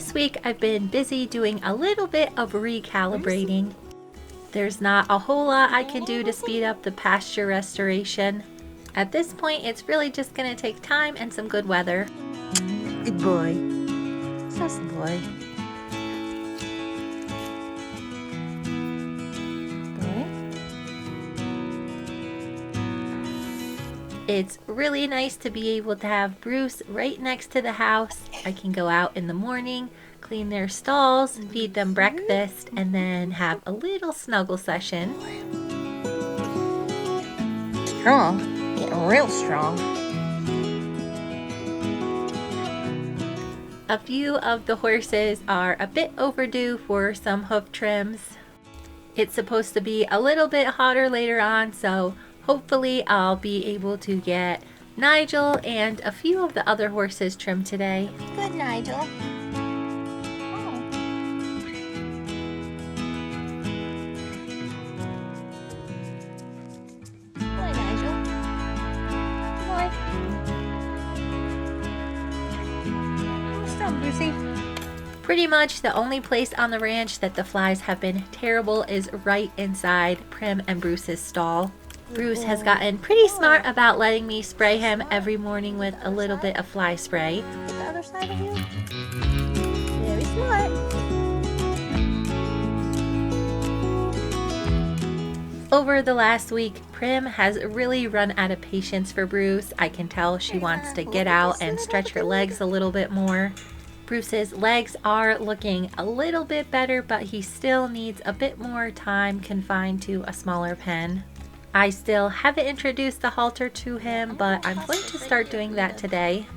This week I've been busy doing a little bit of recalibrating. There's not a whole lot I can do to speed up the pasture restoration. At this point, it's really just going to take time and some good weather. Good boy. Sassy boy. It's really nice to be able to have Bruce right next to the house. I can go out in the morning, clean their stalls, feed them breakfast, and then have a little snuggle session. Strong. Getting real strong. A few of the horses are a bit overdue for some hoof trims. It's supposed to be a little bit hotter later on, so hopefully I'll be able to get Nigel and a few of the other horses trimmed today. Good, Nigel. Pretty much the only place on the ranch that the flies have been terrible is right inside Prim and Bruce's stall. Bruce has gotten pretty smart about letting me spray him every morning with a little bit of fly spray. The other side of you. Very smart. Over the last week, Prim has really run out of patience for Bruce. I can tell she wants to get out and stretch her legs a little bit more. Bruce's legs are looking a little bit better, but he still needs a bit more time confined to a smaller pen. I still haven't introduced the halter to him, but I'm going to start doing that today.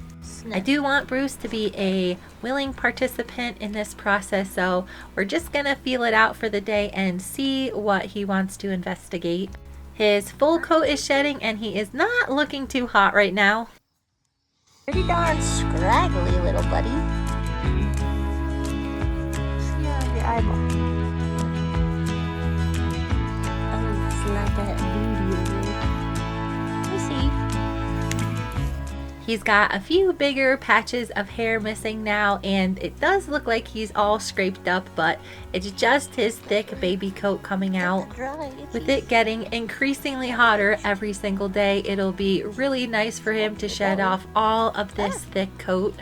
I do want Bruce to be a willing participant in this process, so we're just gonna feel it out for the day and see what he wants to investigate. His full coat is shedding and he is not looking too hot right now. Pretty darn scraggly little buddy. See your eyeball. Oh, it's not that booty. Let me see. He's got a few bigger patches of hair missing now, and it does look like he's all scraped up, but it's just his thick baby coat coming out. With it getting increasingly hotter every single day, it'll be really nice for him to shed off all of this thick coat.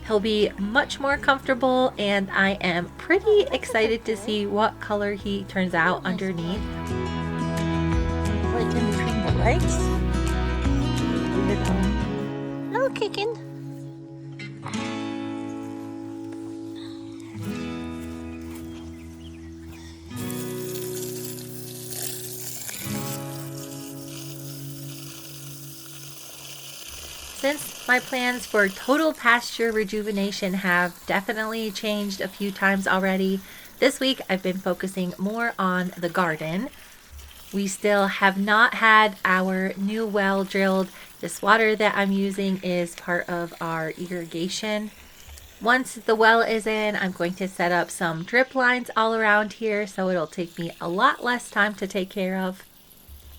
He'll be much more comfortable, and I am pretty excited to see what color he turns out underneath. Right in between the legs. No kicking. Since my plans for total pasture rejuvenation have definitely changed a few times already, this week I've been focusing more on the garden. We still have not had our new well drilled. This water that I'm using is part of our irrigation. Once the well is in, I'm going to set up some drip lines all around here, so it'll take me a lot less time to take care of.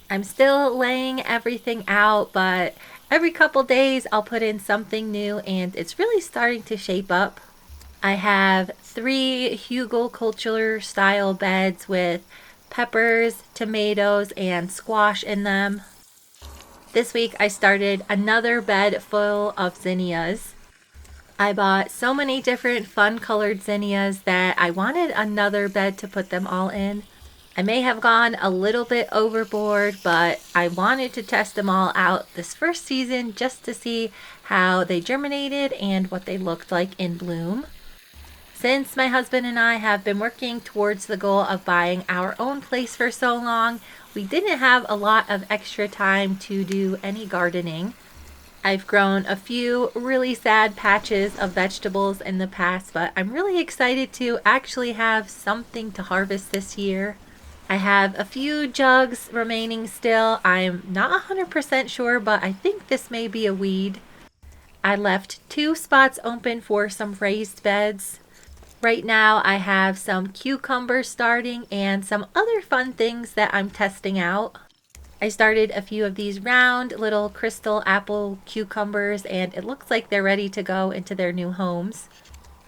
I'm still laying everything out, but every couple days I'll put in something new, and it's really starting to shape up. I have 3 hugelkultur style beds with peppers, tomatoes, and squash in them. This week I started another bed full of zinnias. I bought so many different fun colored zinnias that I wanted another bed to put them all in. I may have gone a little bit overboard, but I wanted to test them all out this first season just to see how they germinated and what they looked like in bloom. Since my husband and I have been working towards the goal of buying our own place for so long, we didn't have a lot of extra time to do any gardening. I've grown a few really sad patches of vegetables in the past, but I'm really excited to actually have something to harvest this year. I have a few jugs remaining still. I'm not 100% sure, but I think this may be a weed. I left 2 spots open for some raised beds. Right now I have some cucumbers starting and some other fun things that I'm testing out. I started a few of these round little crystal apple cucumbers, and it looks like they're ready to go into their new homes.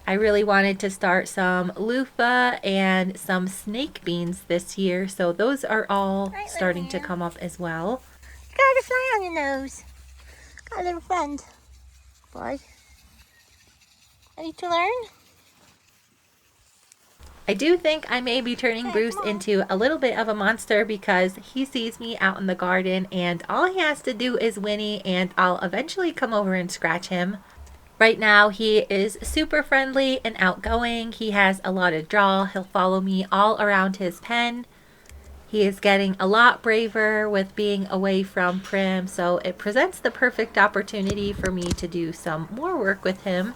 I really wanted to start some loofah and some snake beans this year, so those are all starting to come up as well. Got a fly on your nose. Got a little friend. Boy. Ready to learn? I do think I may be turning Bruce into a little bit of a monster because he sees me out in the garden and all he has to do is whinny and I'll eventually come over and scratch him. Right now he is super friendly and outgoing. He has a lot of draw. He'll follow me all around his pen. He is getting a lot braver with being away from Prim, so it presents the perfect opportunity for me to do some more work with him.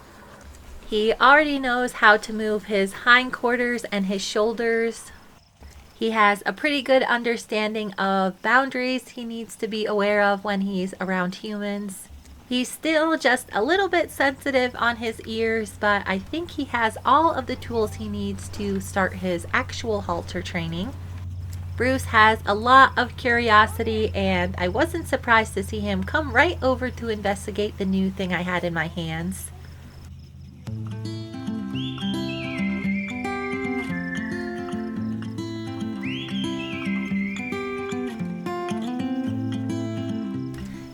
He already knows how to move his hindquarters and his shoulders. He has a pretty good understanding of boundaries he needs to be aware of when he's around humans. He's still just a little bit sensitive on his ears, but I think he has all of the tools he needs to start his actual halter training. Bruce has a lot of curiosity, and I wasn't surprised to see him come right over to investigate the new thing I had in my hands.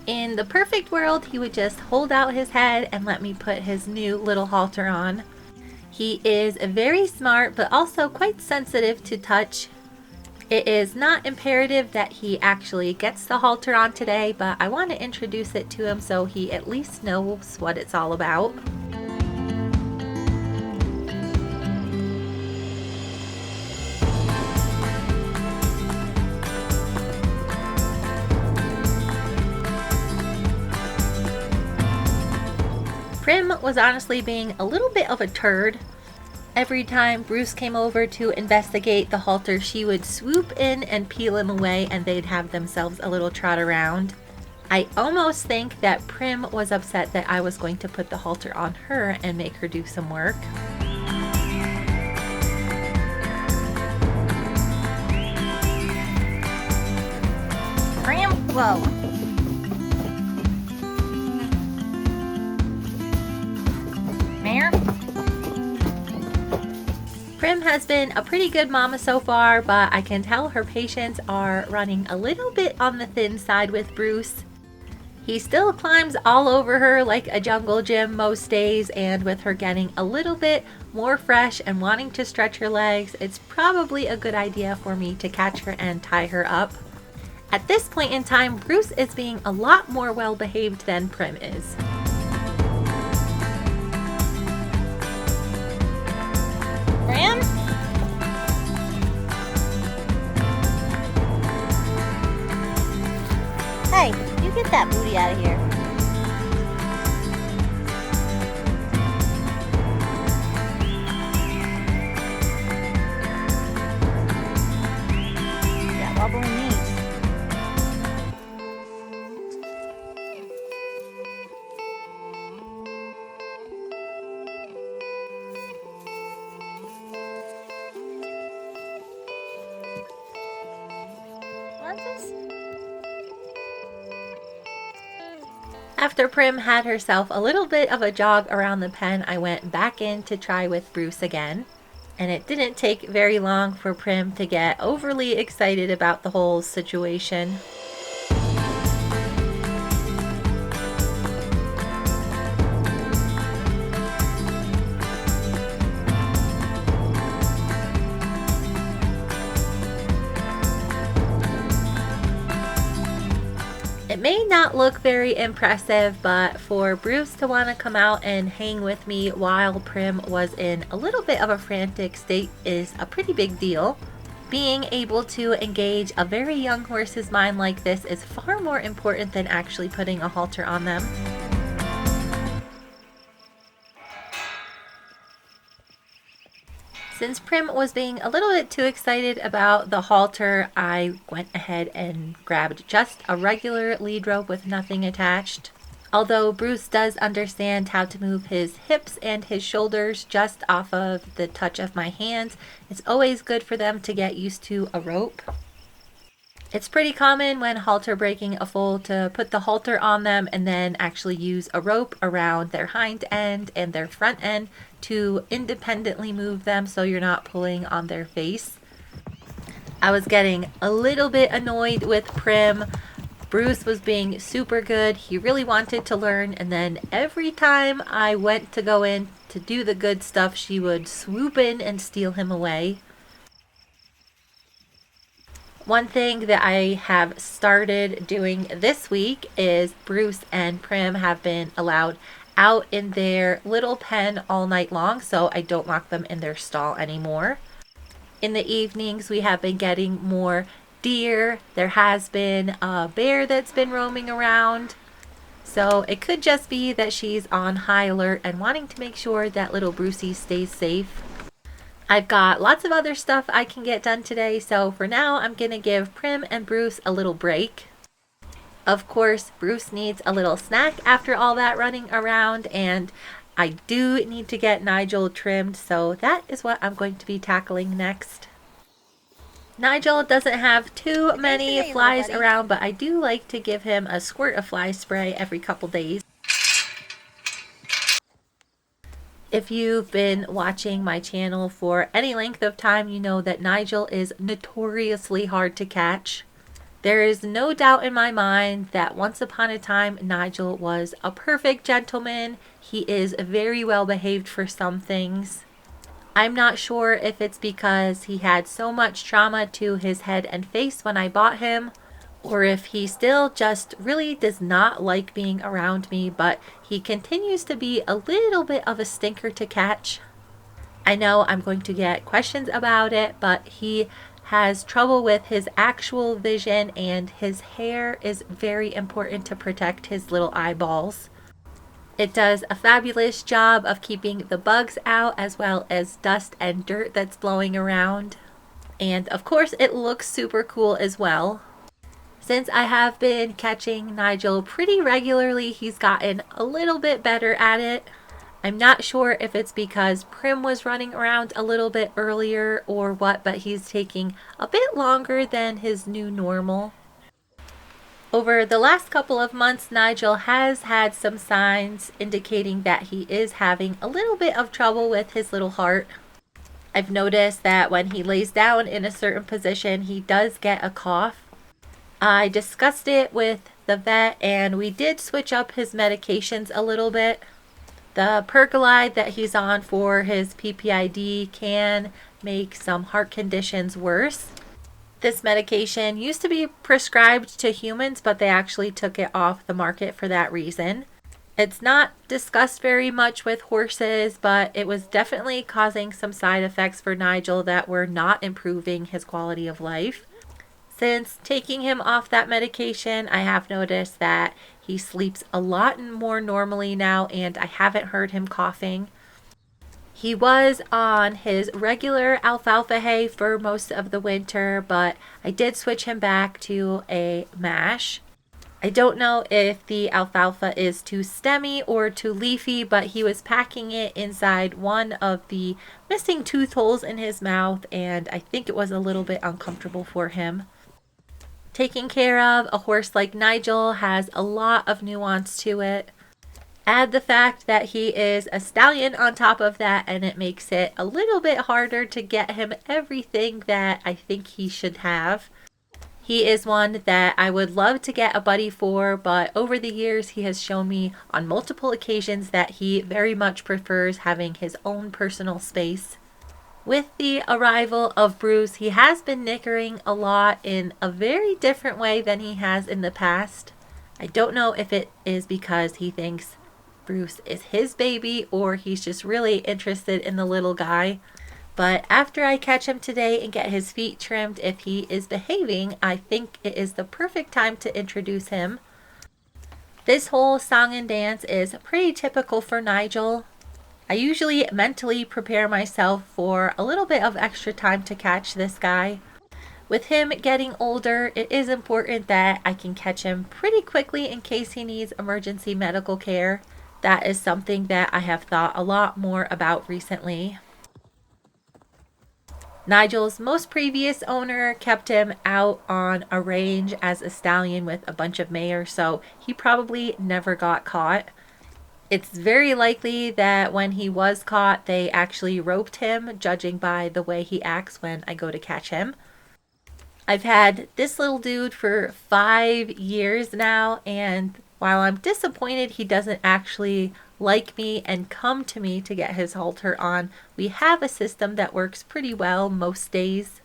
In the perfect world, he would just hold out his head and let me put his new little halter on. He is very smart, but also quite sensitive to touch. It is not imperative that he actually gets the halter on today, but I want to introduce it to him so he at least knows what it's all about. Prim was honestly being a little bit of a turd. Every time Bruce came over to investigate the halter, she would swoop in and peel him away and they'd have themselves a little trot around. I almost think that Prim was upset that I was going to put the halter on her and make her do some work. Prim, whoa. Mare? Prim has been a pretty good mama so far, but I can tell her patience are running a little bit on the thin side with Bruce. He still climbs all over her like a jungle gym most days, and with her getting a little bit more fresh and wanting to stretch her legs, it's probably a good idea for me to catch her and tie her up. At this point in time, Bruce is being a lot more well behaved than Prim is. Prim? Hey, you get that booty out of here. Got wobbling knees. What's this? After Prim had herself a little bit of a jog around the pen, I went back in to try with Bruce again. And it didn't take very long for Prim to get overly excited about the whole situation. It may not look very impressive, but for Bruce to want to come out and hang with me while Prim was in a little bit of a frantic state is a pretty big deal. Being able to engage a very young horse's mind like this is far more important than actually putting a halter on them. Since Prim was being a little bit too excited about the halter, I went ahead and grabbed just a regular lead rope with nothing attached. Although Bruce does understand how to move his hips and his shoulders just off of the touch of my hands, it's always good for them to get used to a rope. It's pretty common when halter breaking a foal to put the halter on them and then actually use a rope around their hind end and their front end to independently move them so you're not pulling on their face. I was getting a little bit annoyed with Prim. Bruce was being super good. He really wanted to learn, and then every time I went to go in to do the good stuff, she would swoop in and steal him away. One thing that I have started doing this week is Bruce and Prim have been allowed out in their little pen all night long, so I don't lock them in their stall anymore. In the evenings, we have been getting more deer. There has been a bear that's been roaming around. So it could just be that she's on high alert and wanting to make sure that little Brucey stays safe. I've got lots of other stuff I can get done today, so for now I'm going to give Prim and Bruce a little break. Of course, Bruce needs a little snack after all that running around, and I do need to get Nigel trimmed, so that is what I'm going to be tackling next. Nigel doesn't have too many flies around, but I do like to give him a squirt of fly spray every couple days. If you've been watching my channel for any length of time, you know that Nigel is notoriously hard to catch. There is no doubt in my mind that once upon a time, Nigel was a perfect gentleman. He is very well behaved for some things. I'm not sure if it's because he had so much trauma to his head and face when I bought him, or if he still just really does not like being around me, but he continues to be a little bit of a stinker to catch. I know I'm going to get questions about it, but he has trouble with his actual vision, and his hair is very important to protect his little eyeballs. It does a fabulous job of keeping the bugs out as well as dust and dirt that's blowing around. And of course it looks super cool as well. Since I have been catching Nigel pretty regularly, he's gotten a little bit better at it. I'm not sure if it's because Prim was running around a little bit earlier or what, but he's taking a bit longer than his new normal. Over the last couple of months, Nigel has had some signs indicating that he is having a little bit of trouble with his little heart. I've noticed that when he lays down in a certain position, he does get a cough. I discussed it with the vet and we did switch up his medications a little bit. The Pergolide that he's on for his PPID can make some heart conditions worse. This medication used to be prescribed to humans, but they actually took it off the market for that reason. It's not discussed very much with horses, but it was definitely causing some side effects for Nigel that were not improving his quality of life. Since taking him off that medication, I have noticed that he sleeps a lot more normally now, and I haven't heard him coughing. He was on his regular alfalfa hay for most of the winter, but I did switch him back to a mash. I don't know if the alfalfa is too stemmy or too leafy, but he was packing it inside one of the missing tooth holes in his mouth, and I think it was a little bit uncomfortable for him. Taking care of a horse like Nigel has a lot of nuance to it. Add the fact that he is a stallion on top of that, and it makes it a little bit harder to get him everything that I think he should have. He is one that I would love to get a buddy for, but over the years he has shown me on multiple occasions that he very much prefers having his own personal space. With the arrival of Bruce, he has been nickering a lot in a very different way than he has in the past. I don't know if it is because he thinks Bruce is his baby or he's just really interested in the little guy. But after I catch him today and get his feet trimmed, if he is behaving, I think it is the perfect time to introduce him. This whole song and dance is pretty typical for Nigel. I usually mentally prepare myself for a little bit of extra time to catch this guy. With him getting older, it is important that I can catch him pretty quickly in case he needs emergency medical care. That is something that I have thought a lot more about recently. Nigel's most previous owner kept him out on a range as a stallion with a bunch of mares, so he probably never got caught. It's very likely that when he was caught, they actually roped him, judging by the way he acts when I go to catch him. I've had this little dude for 5 years now, and while I'm disappointed he doesn't actually like me and come to me to get his halter on, we have a system that works pretty well most days.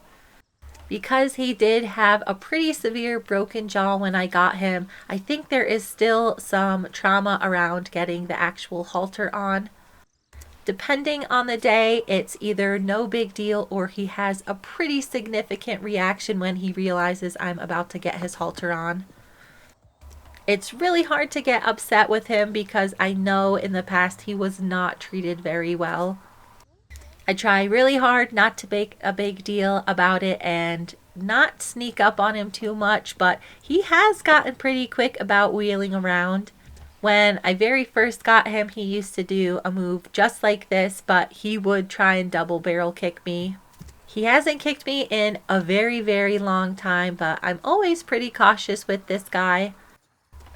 Because he did have a pretty severe broken jaw when I got him, I think there is still some trauma around getting the actual halter on. Depending on the day, it's either no big deal or he has a pretty significant reaction when he realizes I'm about to get his halter on. It's really hard to get upset with him because I know in the past he was not treated very well. I try really hard not to make a big deal about it and not sneak up on him too much, but he has gotten pretty quick about wheeling around. When I very first got him, he used to do a move just like this, but he would try and double barrel kick me. He hasn't kicked me in a very, very long time, but I'm always pretty cautious with this guy.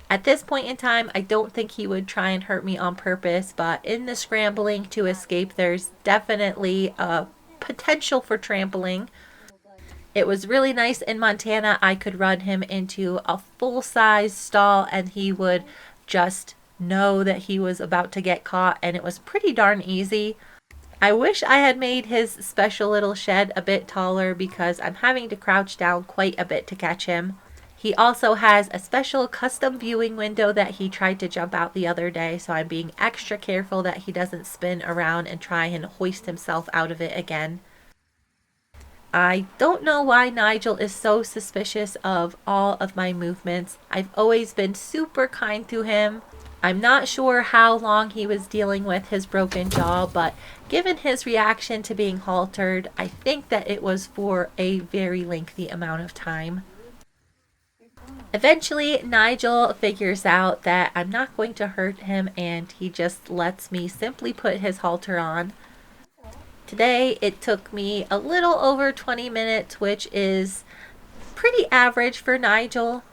At this point in time, I don't think he would try and hurt me on purpose, but in the scrambling to escape, there's definitely a potential for trampling. It was really nice in Montana. I could run him into a full-size stall and he would just know that he was about to get caught, and it was pretty darn easy. I wish I had made his special little shed a bit taller because I'm having to crouch down quite a bit to catch him. He also has a special custom viewing window that he tried to jump out the other day, so I'm being extra careful that he doesn't spin around and try and hoist himself out of it again. I don't know why Nigel is so suspicious of all of my movements. I've always been super kind to him. I'm not sure how long he was dealing with his broken jaw, but given his reaction to being haltered, I think that it was for a very lengthy amount of time. Eventually, Nigel figures out that I'm not going to hurt him and he just lets me simply put his halter on. Today, it took me a little over 20 minutes, which is pretty average for Nigel.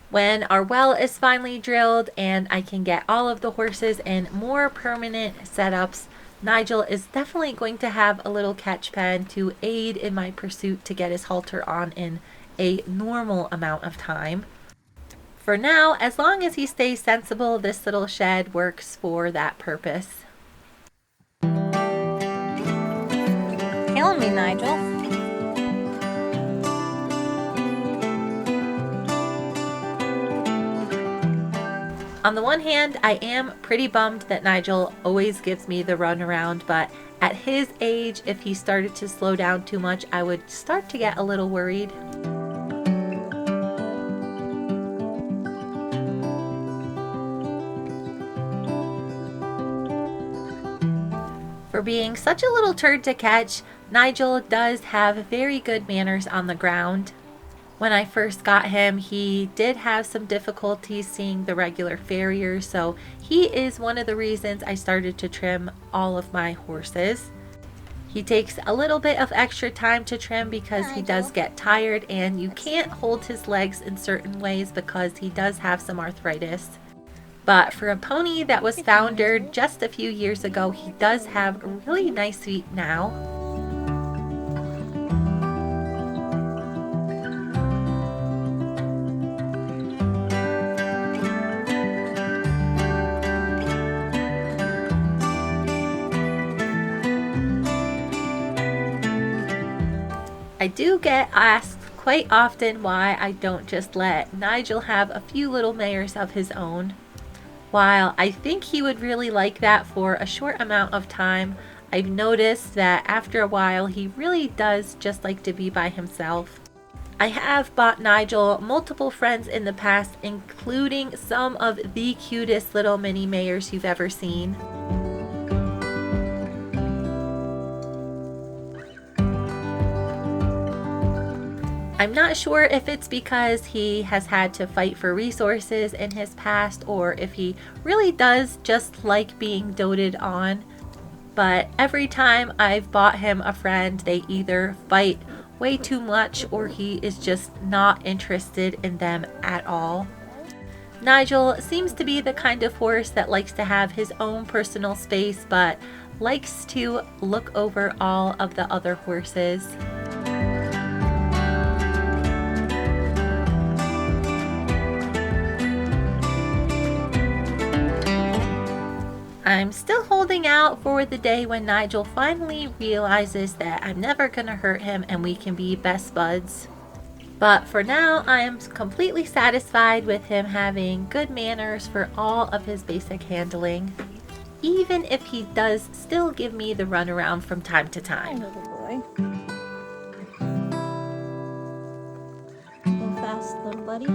When our well is finally drilled and I can get all of the horses in more permanent setups, Nigel is definitely going to have a little catch pen to aid in my pursuit to get his halter on in a normal amount of time. For now, as long as he stays sensible, this little shed works for that purpose. Killing me, Nigel. On the one hand, I am pretty bummed that Nigel always gives me the runaround, but at his age, if he started to slow down too much, I would start to get a little worried. For being such a little turd to catch, Nigel does have very good manners on the ground. When I first got him, he did have some difficulties seeing the regular farriers, so he is one of the reasons I started to trim all of my horses. He takes a little bit of extra time to trim because he does get tired and you can't hold his legs in certain ways because he does have some arthritis. But for a pony that was foundered just a few years ago, he does have really nice feet now. I do get asked quite often why I don't just let Nigel have a few little mares of his own. While I think he would really like that for a short amount of time, I've noticed that after a while he really does just like to be by himself. I have bought Nigel multiple friends in the past, including some of the cutest little mini mares you've ever seen. I'm not sure if it's because he has had to fight for resources in his past or if he really does just like being doted on. but every time I've bought him a friend, they either fight way too much or he is just not interested in them at all. Nigel seems to be the kind of horse that likes to have his own personal space, but likes to look over all of the other horses. I'm still holding out for the day when Nigel finally realizes that I'm never gonna hurt him and we can be best buds. But for now, I am completely satisfied with him having good manners for all of his basic handling, even if he does still give me the runaround from time to time. Hi, little boy. Go fast, little buddy.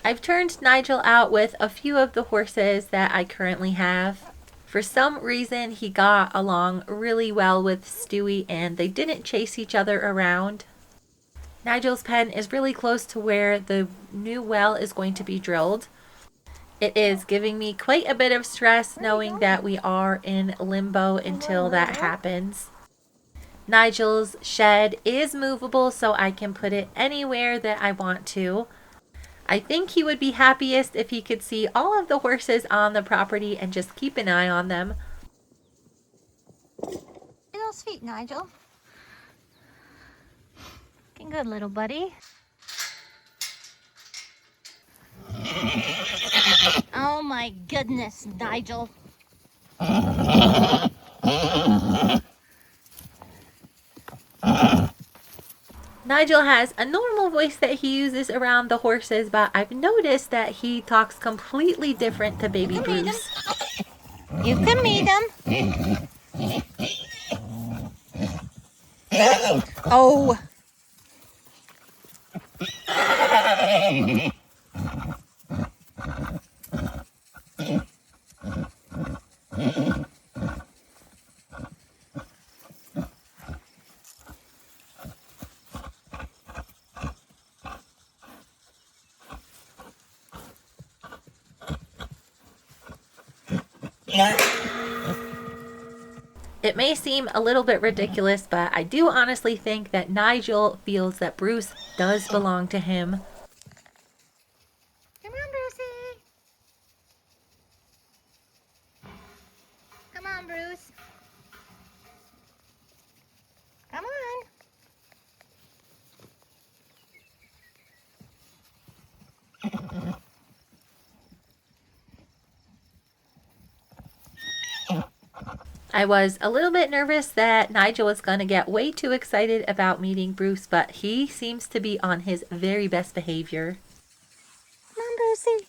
I've turned Nigel out with a few of the horses that I currently have. For some reason, he got along really well with Stewie and they didn't chase each other around. Nigel's pen is really close to where the new well is going to be drilled. It is giving me quite a bit of stress knowing that we are in limbo until that happens. Nigel's shed is movable, so I can put it anywhere that I want to. I think he would be happiest if he could see all of the horses on the property and just keep an eye on them. Little sweet Nigel. Looking good, little buddy. Oh my goodness, Nigel. Nigel has a normal voice that he uses around the horses, but I've noticed that he talks completely different to baby Bruce. You can meet him. Oh. It may seem a little bit ridiculous, but I do honestly think that Nigel feels that Bruce does belong to him. Come on, Brucey. Come on, Bruce. Come on. I was a little bit nervous that Nigel was going to get way too excited about meeting Bruce, but he seems to be on his very best behavior. Come on, Brucey.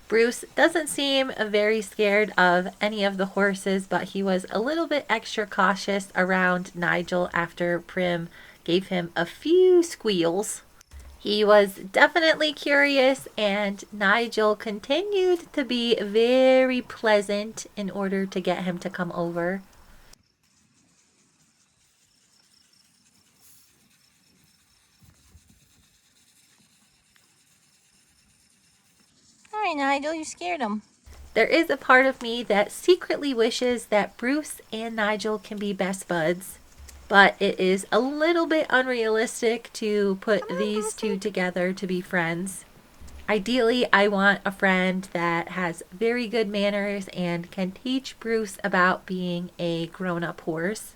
Bruce doesn't seem very scared of any of the horses, but he was a little bit extra cautious around Nigel after Prim gave him a few squeals. He was definitely curious, and Nigel continued to be very pleasant in order to get him to come over. All right, Nigel, you scared him. There is a part of me that secretly wishes that Bruce and Nigel can be best buds, but it is a little bit unrealistic to put these two together to be friends. Ideally, I want a friend that has very good manners and can teach Bruce about being a grown-up horse.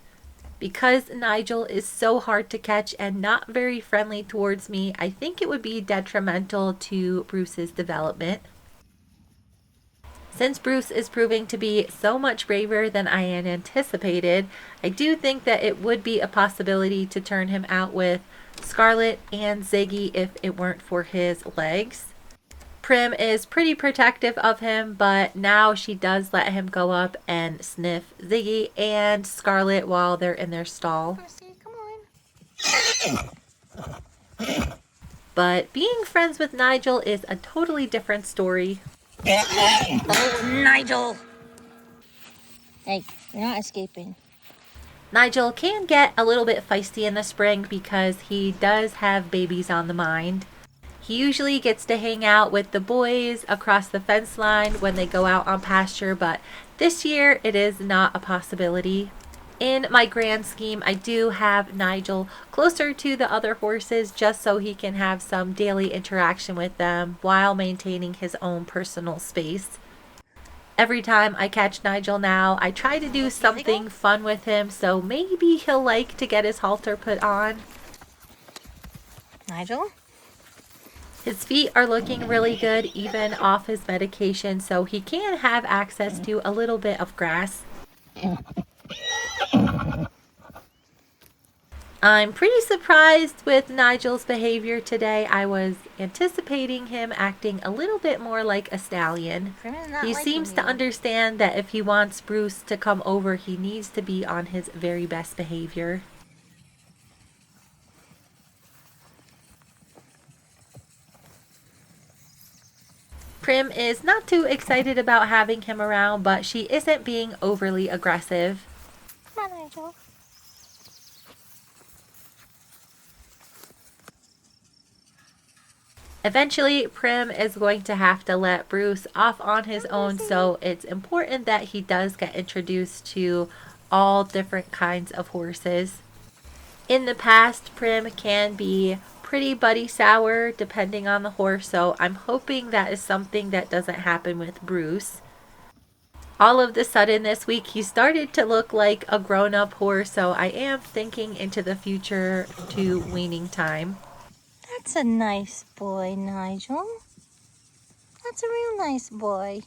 Because Nigel is so hard to catch and not very friendly towards me, I think it would be detrimental to Bruce's development. Since Bruce is proving to be so much braver than I had anticipated, I do think that it would be a possibility to turn him out with Scarlet and Ziggy if it weren't for his legs. Prim is pretty protective of him, but now she does let him go up and sniff Ziggy and Scarlet while they're in their stall. Percy, come on. But being friends with Nigel is a totally different story. Oh, Nigel. Hey, you're not escaping. Nigel can get a little bit feisty in the spring because he does have babies on the mind. He usually gets to hang out with the boys across the fence line when they go out on pasture, but this year it is not a possibility. In my grand scheme, I do have Nigel closer to the other horses just so he can have some daily interaction with them while maintaining his own personal space. Every time I catch Nigel now, I try to do something fun with him, so maybe he'll like to get his halter put on. Nigel? His feet are looking really good even off his medication, so he can have access to a little bit of grass. I'm pretty surprised with Nigel's behavior today. I was anticipating him acting a little bit more like a stallion. He seems to understand that if he wants Bruce to come over, he needs to be on his very best behavior. Prim is not too excited about having him around, but she isn't being overly aggressive. Come on, Nigel. Eventually, Prim is going to have to let Bruce off on his own, so it's important that he does get introduced to all different kinds of horses. In the past, Prim can be pretty buddy sour depending on the horse, so I'm hoping that is something that doesn't happen with Bruce. All of the sudden this week, he started to look like a grown-up horse, so I am thinking into the future to weaning time. That's a nice boy, Nigel. That's a real nice boy.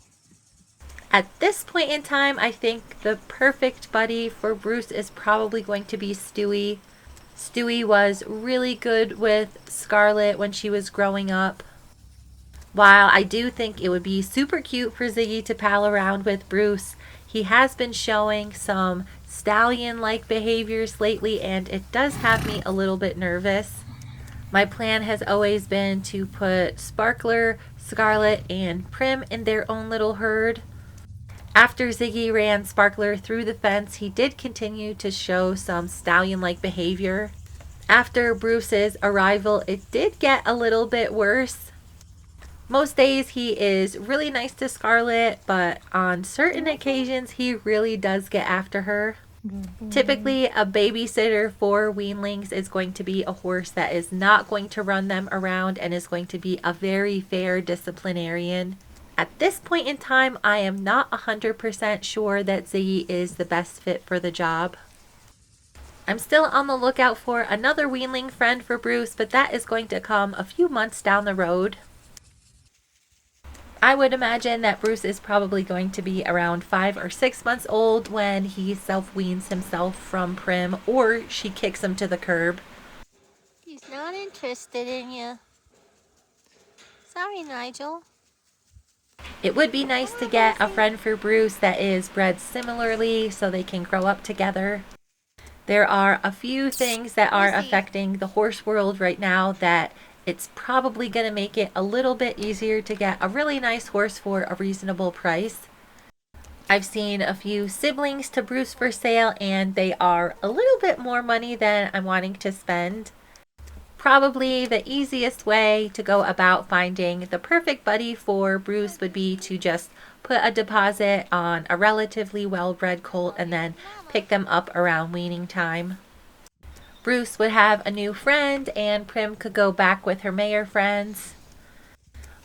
At this point in time, I think the perfect buddy for Bruce is probably going to be Stewie. Stewie was really good with Scarlet when she was growing up. While I do think it would be super cute for Ziggy to pal around with Bruce, he has been showing some stallion-like behaviors lately, and it does have me a little bit nervous. My plan has always been to put Sparkler, Scarlet, and Prim in their own little herd. After Ziggy ran Sparkler through the fence, he did continue to show some stallion-like behavior. After Bruce's arrival, it did get a little bit worse. Most days he is really nice to Scarlet, but on certain occasions he really does get after her. Typically, a babysitter for weanlings is going to be a horse that is not going to run them around and is going to be a very fair disciplinarian. At this point in time, I am not 100% sure that Ziggy is the best fit for the job. I'm still on the lookout for another weanling friend for Bruce, but that is going to come a few months down the road. I would imagine that Bruce is probably going to be around 5 or 6 months old when he self-weans himself from Prim, or she kicks him to the curb. He's not interested in you. Sorry, Nigel. It would be nice to get a friend for Bruce that is bred similarly so they can grow up together. There are a few things that are affecting the horse world right now that it's probably going to make it a little bit easier to get a really nice horse for a reasonable price. I've seen a few siblings to Bruce for sale, and they are a little bit more money than I'm wanting to spend. Probably the easiest way to go about finding the perfect buddy for Bruce would be to just put a deposit on a relatively well-bred colt and then pick them up around weaning time. Bruce would have a new friend, and Prim could go back with her mayor friends.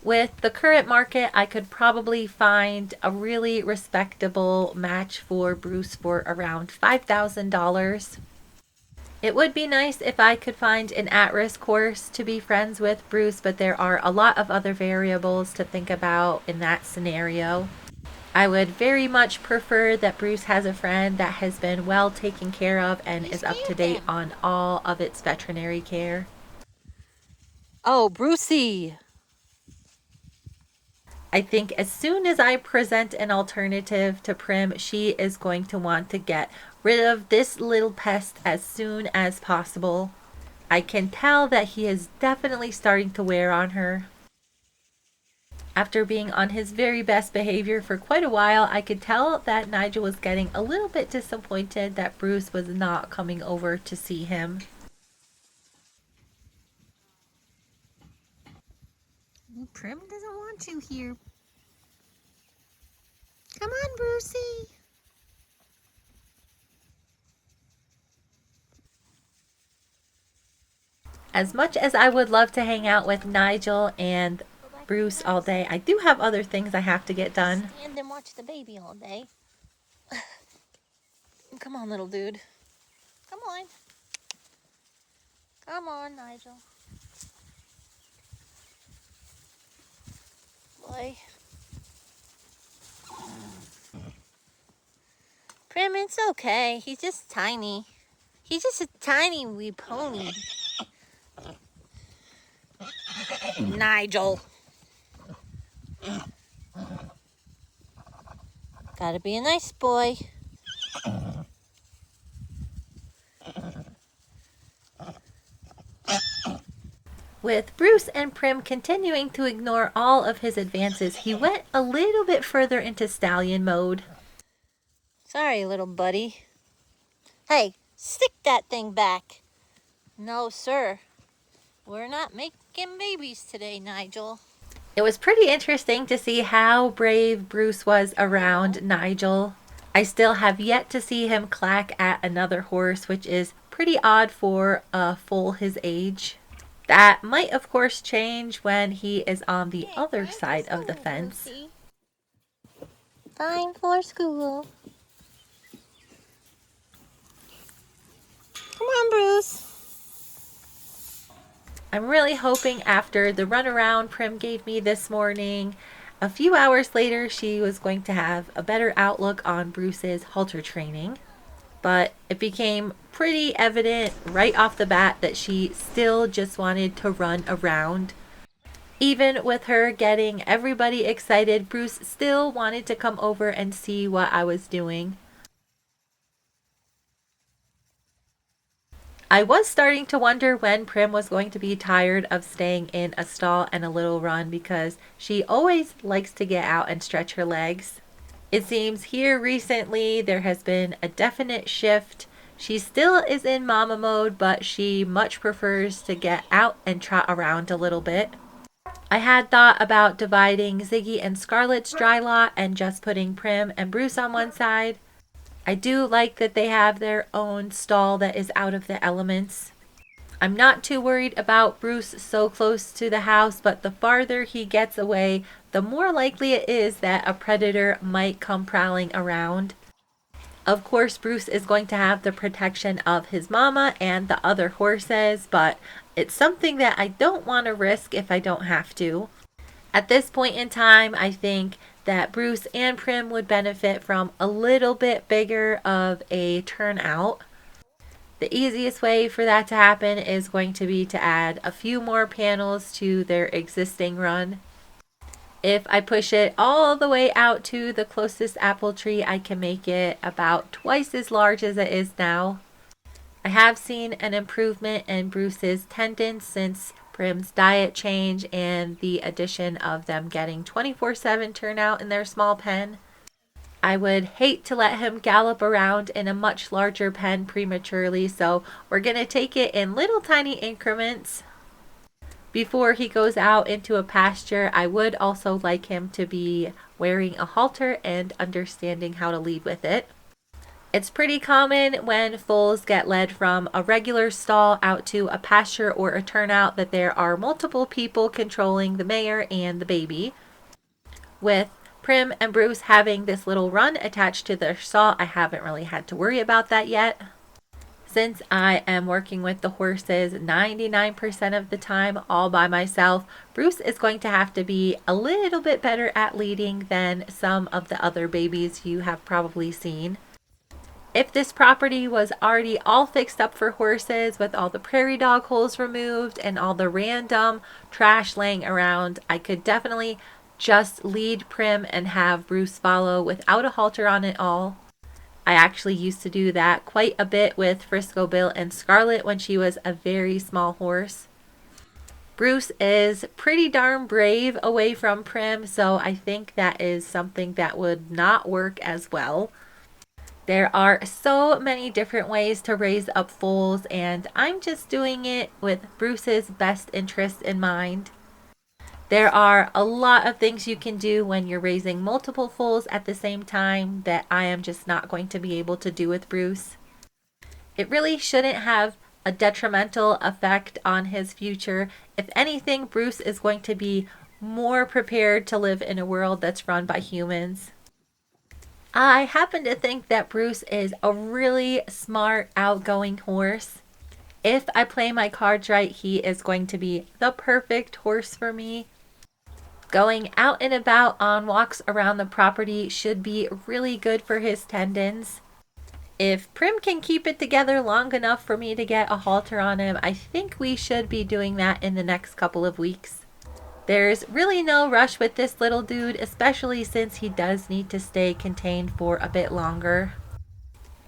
With the current market, I could probably find a really respectable match for Bruce for around $5,000. It would be nice if I could find an at-risk horse to be friends with Bruce, but there are a lot of other variables to think about in that scenario. I would very much prefer that Bruce has a friend that has been well taken care of and is up to date on all of its veterinary care. Oh, Brucey! I think as soon as I present an alternative to Prim, she is going to want to get rid of this little pest as soon as possible. I can tell that he is definitely starting to wear on her. After being on his very best behavior for quite a while, I could tell that Nigel was getting a little bit disappointed that Bruce was not coming over to see him. Prim doesn't want you here. Come on, Brucey. As much as I would love to hang out with Nigel and Bruce all day, I do have other things I have to get done. Stand and watch the baby all day. Come on, little dude. Come on. Come on, Nigel. Boy. Prim, it's okay. He's just tiny. He's just a tiny wee pony. Nigel. Gotta be a nice boy. With Bruce and Prim continuing to ignore all of his advances, he went a little bit further into Stallion mode. Sorry, little buddy. Hey, stick that thing back. No, sir. We're not making babies today, Nigel. It was pretty interesting to see how brave Bruce was around Nigel. I still have yet to see him clack at another horse, which is pretty odd for a foal his age. That might, of course, change when he is on the other side of the fence. Time for school. Come on, Bruce. I'm really hoping after the runaround Prim gave me this morning, a few hours later she was going to have a better outlook on Bruce's halter training. But it became pretty evident right off the bat that she still just wanted to run around. Even with her getting everybody excited, Bruce still wanted to come over and see what I was doing. I was starting to wonder when Prim was going to be tired of staying in a stall and a little run because she always likes to get out and stretch her legs. It seems here recently there has been a definite shift. She still is in mama mode, but she much prefers to get out and trot around a little bit. I had thought about dividing Ziggy and Scarlett's dry lot and just putting Prim and Bruce on one side. I do like that they have their own stall that is out of the elements. I'm not too worried about Bruce so close to the house, but the farther he gets away, the more likely it is that a predator might come prowling around. Of course, Bruce is going to have the protection of his mama and the other horses, but it's something that I don't want to risk if I don't have to. At this point in time, I think that Bruce and Prim would benefit from a little bit bigger of a turnout. The easiest way for that to happen is going to be to add a few more panels to their existing run. If I push it all the way out to the closest apple tree, I can make it about twice as large as it is now. I have seen an improvement in Bruce's tendons since Prim's diet change and the addition of them getting 24/7 turnout in their small pen. I would hate to let him gallop around in a much larger pen prematurely, so we're going to take it in little tiny increments. Before he goes out into a pasture, I would also like him to be wearing a halter and understanding how to lead with it. It's pretty common when foals get led from a regular stall out to a pasture or a turnout that there are multiple people controlling the mare and the baby. With Prim and Bruce having this little run attached to their stall, I haven't really had to worry about that yet. Since I am working with the horses 99% of the time all by myself, Bruce is going to have to be a little bit better at leading than some of the other babies you have probably seen. If this property was already all fixed up for horses with all the prairie dog holes removed and all the random trash laying around, I could definitely just lead Prim and have Bruce follow without a halter on it all. I actually used to do that quite a bit with Frisco Bill and Scarlet when she was a very small horse. Bruce is pretty darn brave away from Prim, so I think that is something that would not work as well. There are so many different ways to raise up foals, and I'm just doing it with Bruce's best interest in mind. There are a lot of things you can do when you're raising multiple foals at the same time that I am just not going to be able to do with Bruce. It really shouldn't have a detrimental effect on his future. If anything, Bruce is going to be more prepared to live in a world that's run by humans. I happen to think that Bruce is a really smart, outgoing horse. If I play my cards right, he is going to be the perfect horse for me. Going out and about on walks around the property should be really good for his tendons. If Prim can keep it together long enough for me to get a halter on him, I think we should be doing that in the next couple of weeks. There's really no rush with this little dude, especially since he does need to stay contained for a bit longer.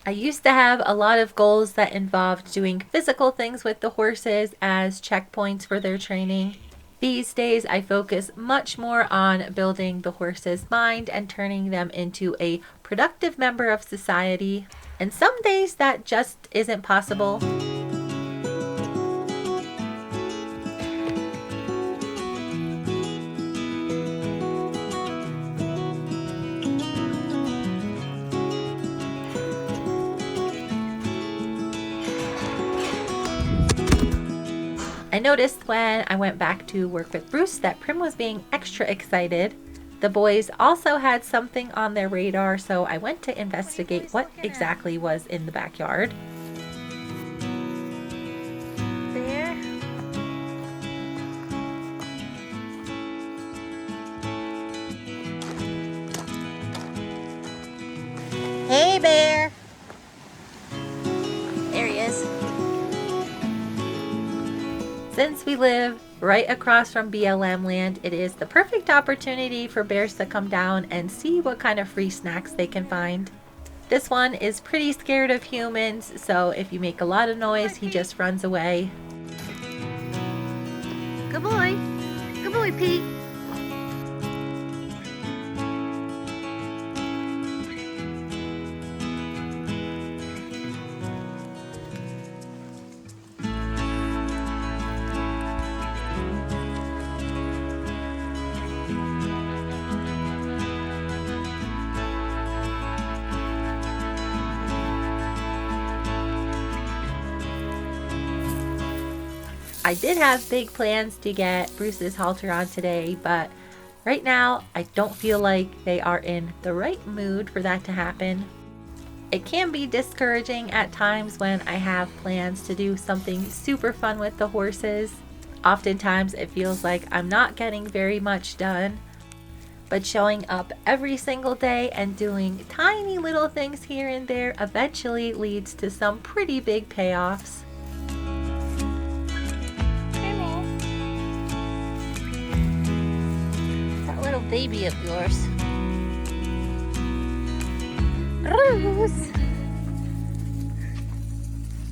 I used to have a lot of goals that involved doing physical things with the horses as checkpoints for their training. These days I focus much more on building the horse's mind and turning them into a productive member of society. And some days that just isn't possible. I noticed when I went back to work with Bruce that Prim was being extra excited. The boys also had something on their radar, so I went to investigate what exactly was in the backyard. Bear. Hey, Bear. There he is. Since we live right across from BLM land, it is the perfect opportunity for bears to come down and see what kind of free snacks they can find. This one is pretty scared of humans, so if you make a lot of noise, he just runs away. Good boy. Good boy, Pete. I did have big plans to get Bruce's halter on today, but right now I don't feel like they are in the right mood for that to happen. It can be discouraging at times when I have plans to do something super fun with the horses. Oftentimes it feels like I'm not getting very much done, but showing up every single day and doing tiny little things here and there eventually leads to some pretty big payoffs. Little baby of yours. Bruce!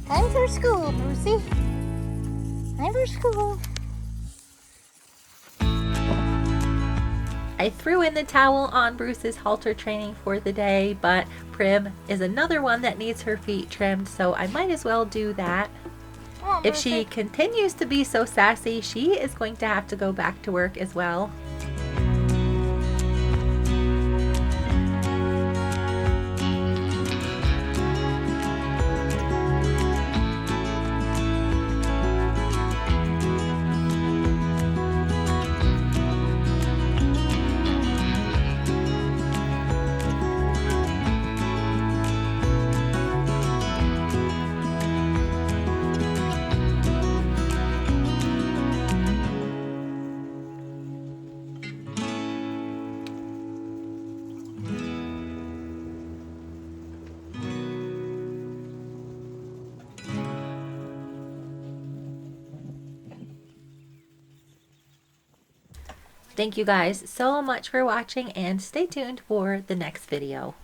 Time for school, Brucey. Time for school. I threw in the towel on Bruce's halter training for the day, but Prim is another one that needs her feet trimmed, so I might as well do that. If she continues to be so sassy, she is going to have to go back to work as well. Thank you guys so much for watching, and stay tuned for the next video.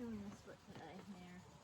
We're doing this foot today, Mare.